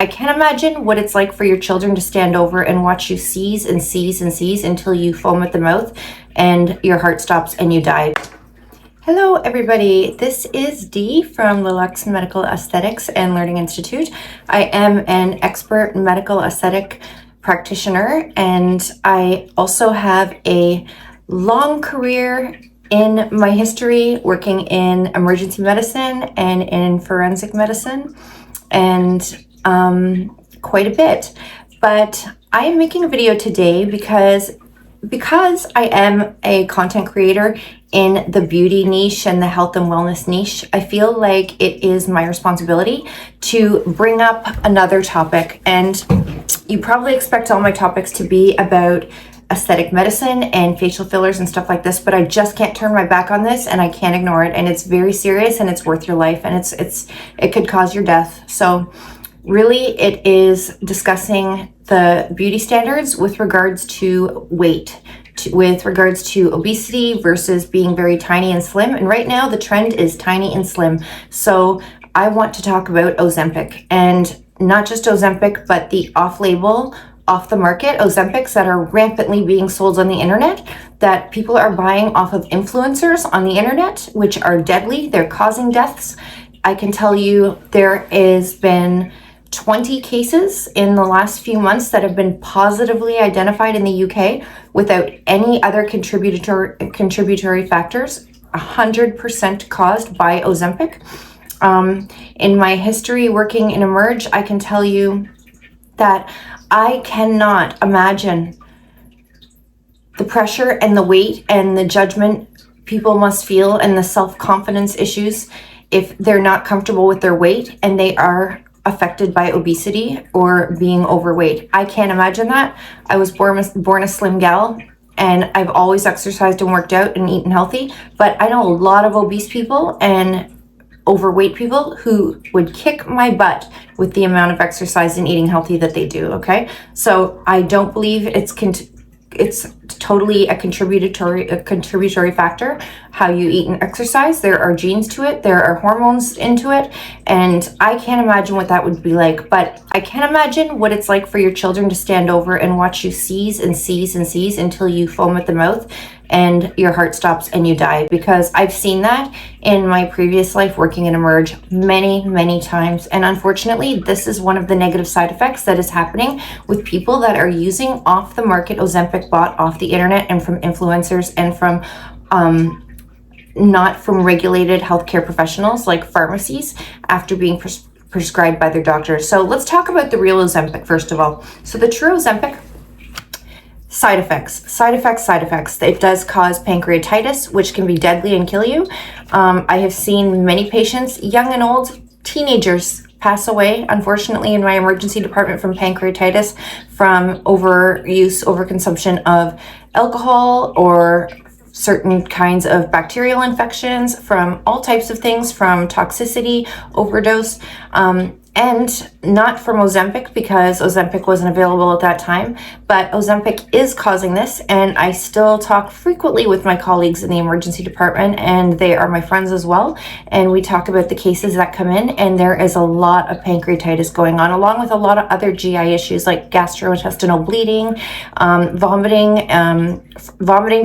I can't imagine what it's like for your children to stand over and watch you seize and seize and seize until you foam at the mouth and your heart stops and you die. Hello everybody, this is Dee from Lux Medical Aesthetics and Learning Institute. I am an expert medical aesthetic practitioner, and I also have a long career in my history working in emergency medicine and in forensic medicine, and quite a bit. But I am making a video today because I am a content creator in the beauty niche and the health and wellness niche. I feel like it is my responsibility to bring up another topic, and you probably expect all my topics to be about aesthetic medicine and facial fillers and stuff like this, but I just can't turn my back on this, and I can't ignore it, and it's very serious, and it's worth your life, and it could cause your death. So really, it is discussing the beauty standards with regards to weight, with regards to obesity versus being very tiny and slim. And right now, the trend is tiny and slim. So I want to talk about Ozempic, and not just Ozempic, but the off-label, off-the-market Ozempics that are rampantly being sold on the internet, that people are buying off of influencers on the internet, which are deadly. They're causing deaths. I can tell you there has been 20 cases in the last few months that have been positively identified in the UK without any other contributory factors, 100% caused by Ozempic. In my history working in Emerge, I can tell you that I cannot imagine the pressure and the weight and the judgment people must feel and the self-confidence issues if they're not comfortable with their weight and they are affected by obesity or being overweight. I can't imagine that. I was born a slim gal, and I've always exercised and worked out and eaten healthy, but I know a lot of obese people and overweight people who would kick my butt with the amount of exercise and eating healthy that they do, okay? So I don't believe it's totally a contributory factor, how you eat and exercise. There are genes to it, there are hormones into it, and I can't imagine what that would be like. But I can't imagine what it's like for your children to stand over and watch you seize and seize and seize until you foam at the mouth and your heart stops and you die, because I've seen that in my previous life working in Emerge many times. And unfortunately, this is one of the negative side effects that is happening with people that are using off the market Ozempic bought off the internet and from influencers and from not from regulated healthcare professionals like pharmacies after being prescribed by their doctors. So let's talk about the real Ozempic first of all. So the true Ozempic, side effects. It does cause pancreatitis, which can be deadly and kill you. I have seen many patients, young and old, teenagers, pass away, unfortunately, in my emergency department from pancreatitis, from overconsumption of alcohol or certain kinds of bacterial infections, from all types of things, from toxicity, overdose, and not from Ozempic, because Ozempic wasn't available at that time, but Ozempic is causing this. And I still talk frequently with my colleagues in the emergency department, and they are my friends as well, and we talk about the cases that come in, and there is a lot of pancreatitis going on, along with a lot of other GI issues like gastrointestinal bleeding, vomiting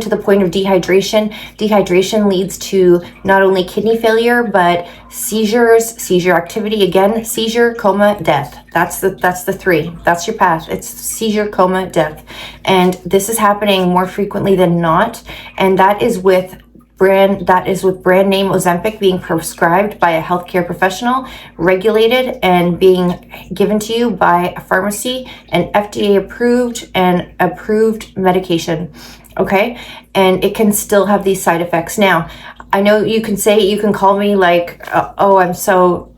to the point of dehydration. Dehydration leads to not only kidney failure, but seizures, seizure activity, again, seizure, coma, death. That's the three. That's your path. It's seizure, coma, death. And this is happening more frequently than not. And that is with brand name Ozempic being prescribed by a healthcare professional, regulated, and being given to you by a pharmacy, an FDA approved medication. Okay, and it can still have these side effects. Now, I know you can call me like, oh, I'm so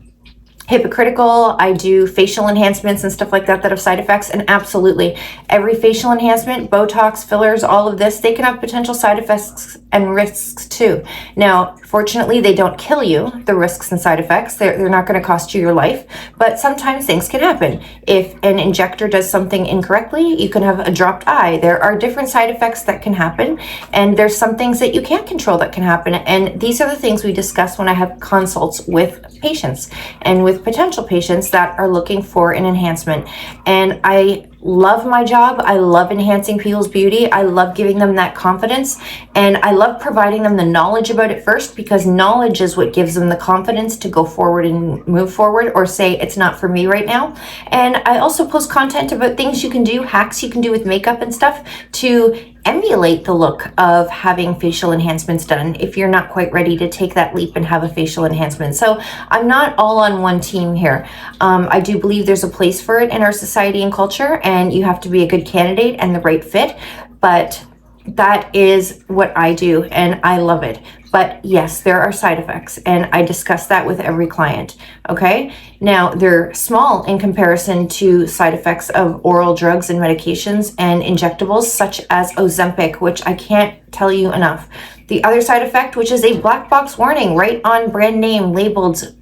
hypocritical. I do facial enhancements and stuff like that have side effects, and absolutely every facial enhancement, Botox, fillers, all of this, they can have potential side effects and risks too. Now, fortunately, they don't kill you, the risks and side effects. They're not going to cost you your life, but sometimes things can happen. If an injector does something incorrectly, you can have a dropped eye. There are different side effects that can happen, and there's some things that you can't control that can happen. And these are the things we discuss when I have consults with patients and with with potential patients that are looking for an enhancement. And I love my job. I love enhancing people's beauty. I love giving them that confidence, and I love providing them the knowledge about it first, because knowledge is what gives them the confidence to go forward and move forward, or say it's not for me right now. And I also post content about things you can do, hacks you can do with makeup and stuff to emulate the look of having facial enhancements done if you're not quite ready to take that leap and have a facial enhancement. So I'm not all on one team here. I do believe there's a place for it in our society and culture, and you have to be a good candidate and the right fit, but that is what I do and I love it. But yes, there are side effects, and I discuss that with every client. Okay, now they're small in comparison to side effects of oral drugs and medications and injectables such as Ozempic, which I can't tell you enough. The other side effect, which is a black box warning right on brand name labeled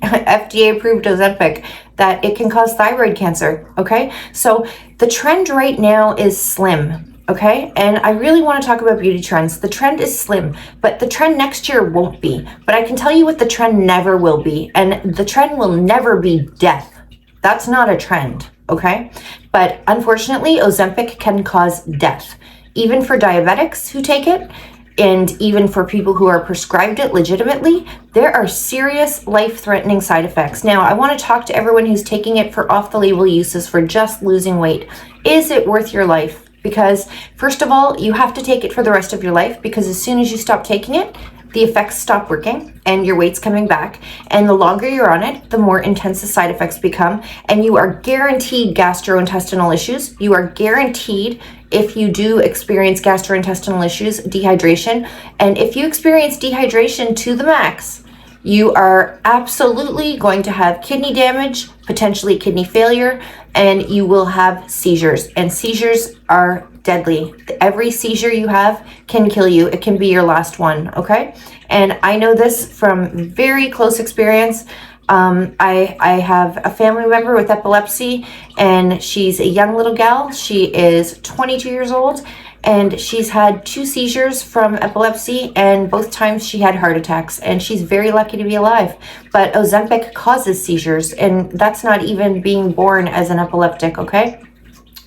FDA approved Ozempic, that it can cause thyroid cancer. Okay, so the trend right now is slim. Okay, and I really want to talk about beauty trends. The trend is slim, but the trend next year won't be. But I can tell you what the trend never will be, and the trend will never be death. That's not a trend, okay? But unfortunately, Ozempic can cause death, even for diabetics who take it, and even for people who are prescribed it legitimately. There are serious life-threatening side effects. Now, I want to talk to everyone who's taking it for off-the-label uses for just losing weight. Is it worth your life? Because first of all, you have to take it for the rest of your life, because as soon as you stop taking it, the effects stop working and your weight's coming back. And the longer you're on it, the more intense the side effects become. And you are guaranteed gastrointestinal issues. You are guaranteed, if you do experience gastrointestinal issues, dehydration. And if you experience dehydration to the max, you are absolutely going to have kidney damage, potentially kidney failure, and you will have seizures. And seizures are deadly. Every seizure you have can kill you. It can be your last one, okay? And I know this from very close experience. I have a family member with epilepsy, and she's a young little gal. She is 22 years old, and she's had 2 seizures from epilepsy, and both times she had heart attacks, and she's very lucky to be alive. But Ozempic causes seizures, and that's not even being born as an epileptic, okay?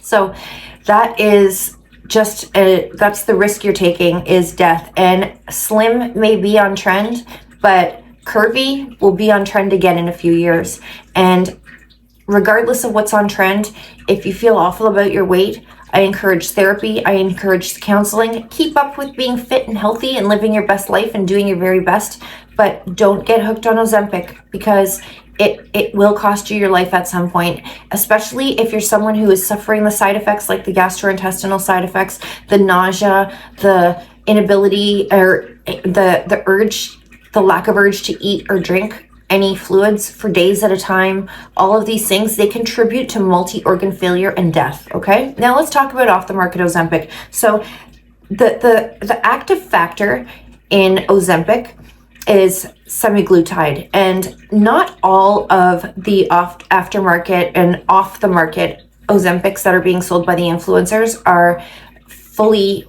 So that is just, that's the risk you're taking, is death. And slim may be on trend, but curvy will be on trend again in a few years. And regardless of what's on trend, if you feel awful about your weight, I encourage therapy. I encourage counseling. Keep up with being fit and healthy and living your best life and doing your very best, but don't get hooked on Ozempic, because it will cost you your life at some point, especially if you're someone who is suffering the side effects, like the gastrointestinal side effects, the nausea, the inability, or the urge, the lack of urge to eat or drink any fluids for days at a time. All of these things, they contribute to multi-organ failure and death, okay? Now let's talk about off-the-market Ozempic. So the active factor in Ozempic is semaglutide, and not all of the aftermarket and off-the-market Ozempics that are being sold by the influencers are fully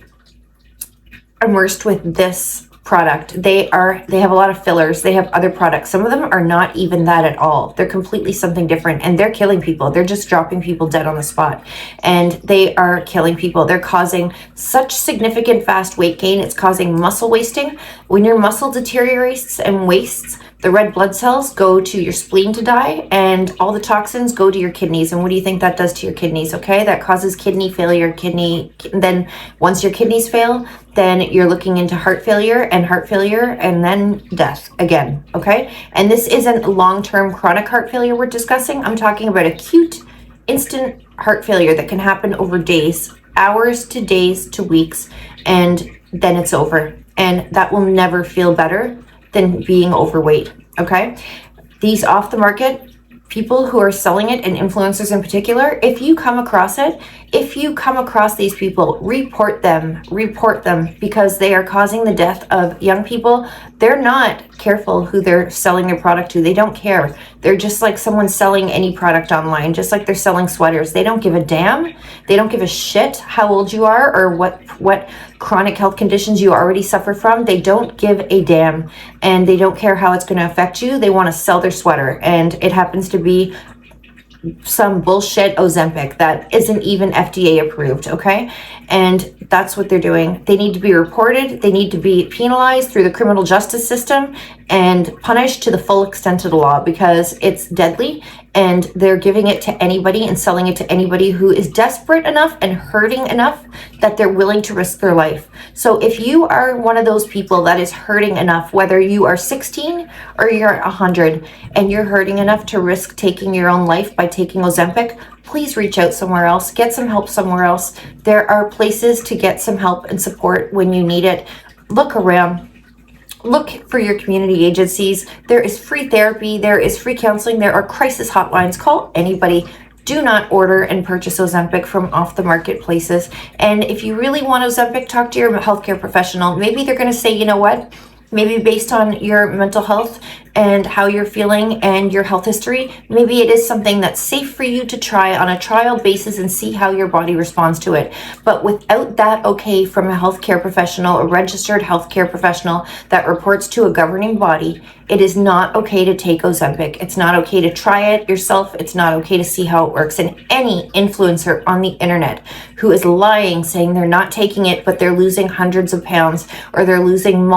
immersed with this product. They have a lot of fillers. They have other products. Some of them are not even that at all. They're completely something different, and they're killing people. They're just dropping people dead on the spot, and they are killing people. They're causing such significant fast weight gain. It's causing muscle wasting. When your muscle deteriorates and wastes, the red blood cells go to your spleen to die, and all the toxins go to your kidneys. And what do you think that does to your kidneys? Okay, that causes kidney failure. Then once your kidneys fail, then you're looking into heart failure, and then death again. Okay, and this isn't long-term chronic heart failure we're discussing. I'm talking about acute, instant heart failure that can happen over days, hours to days to weeks, and then it's over. And that will never feel better than being overweight, okay? These off-the-market people who are selling it, and influencers in particular, if you come across it, if you come across these people, report them, because they are causing the death of young people. They're not careful who they're selling their product to. They don't care. They're just like someone selling any product online, just like they're selling sweaters. They don't give a damn. They don't give a shit how old you are or what chronic health conditions you already suffer from, they don't give a damn, and they don't care how it's going to affect you. They want to sell their sweater, and it happens to be some bullshit Ozempic that isn't even FDA approved, okay? And that's what they're doing. They need to be reported. They need to be penalized through the criminal justice system and punished to the full extent of the law, because it's deadly, and they're giving it to anybody and selling it to anybody who is desperate enough and hurting enough that they're willing to risk their life. So if you are one of those people that is hurting enough, whether you are 16 or you're 100, and you're hurting enough to risk taking your own life by taking Ozempic, please reach out somewhere else. Get some help somewhere else. There are places to get some help and support when you need it. Look around. Look for your community agencies. There is free therapy. There is free counseling. There are crisis hotlines. Call anybody. Do not order and purchase Ozempic from off the market places. And if you really want Ozempic, talk to your healthcare professional. Maybe they're going to say, you know what? Maybe based on your mental health and how you're feeling and your health history, maybe it is something that's safe for you to try on a trial basis and see how your body responds to it. But without that okay from a healthcare professional, a registered healthcare professional that reports to a governing body, it is not okay to take Ozempic. It's not okay to try it yourself. It's not okay to see how it works. And any influencer on the internet who is lying, saying they're not taking it, but they're losing hundreds of pounds, or they're losing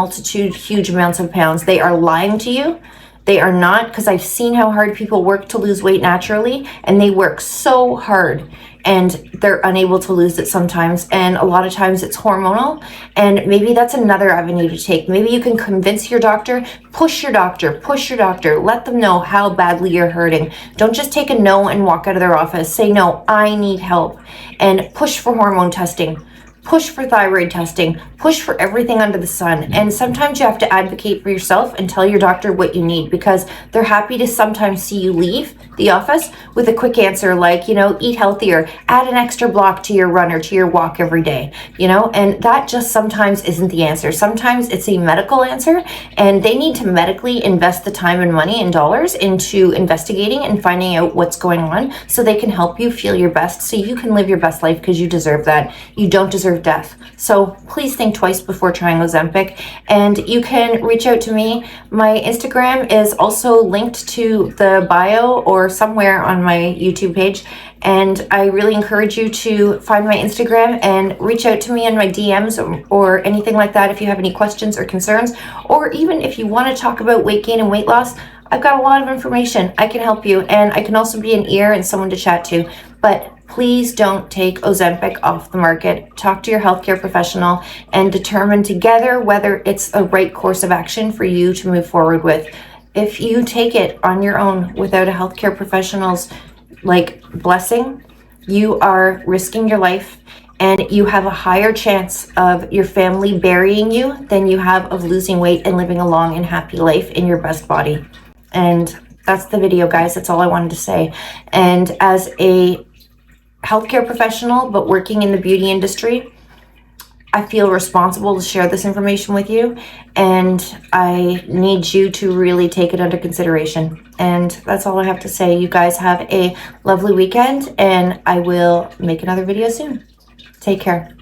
huge amounts of pounds, they are lying to you. They are not, because I've seen how hard people work to lose weight naturally, and they work so hard and they're unable to lose it sometimes, and a lot of times it's hormonal, and maybe that's another avenue to take. Maybe you can convince your doctor, push your doctor, let them know how badly you're hurting. Don't just take a no and walk out of their office. Say, no, I need help, and push for hormone testing. Push for thyroid testing, push for everything under the sun. And sometimes you have to advocate for yourself and tell your doctor what you need, because they're happy to sometimes see you leave the office with a quick answer like, you know, eat healthier, add an extra block to your run or to your walk every day, you know, and that just sometimes isn't the answer. Sometimes it's a medical answer, and they need to medically invest the time and money and dollars into investigating and finding out what's going on so they can help you feel your best, so you can live your best life, because you deserve that. You don't deserve death. So please think twice before trying Ozempic, and you can reach out to me. My Instagram is also linked to the bio or somewhere on my YouTube page, and I really encourage you to find my Instagram and reach out to me in my DMs or anything like that if you have any questions or concerns, or even if you want to talk about weight gain and weight loss. I've got a lot of information. I can help you, and I can also be an ear and someone to chat to. But please don't take Ozempic off the market. Talk to your healthcare professional and determine together whether it's a right course of action for you to move forward with. If you take it on your own without a healthcare professional's blessing, you are risking your life, and you have a higher chance of your family burying you than you have of losing weight and living a long and happy life in your best body. And that's the video, guys. That's all I wanted to say. And as a healthcare professional, but working in the beauty industry, I feel responsible to share this information with you, and I need you to really take it under consideration. And that's all I have to say. You guys have a lovely weekend, and I will make another video soon. Take care.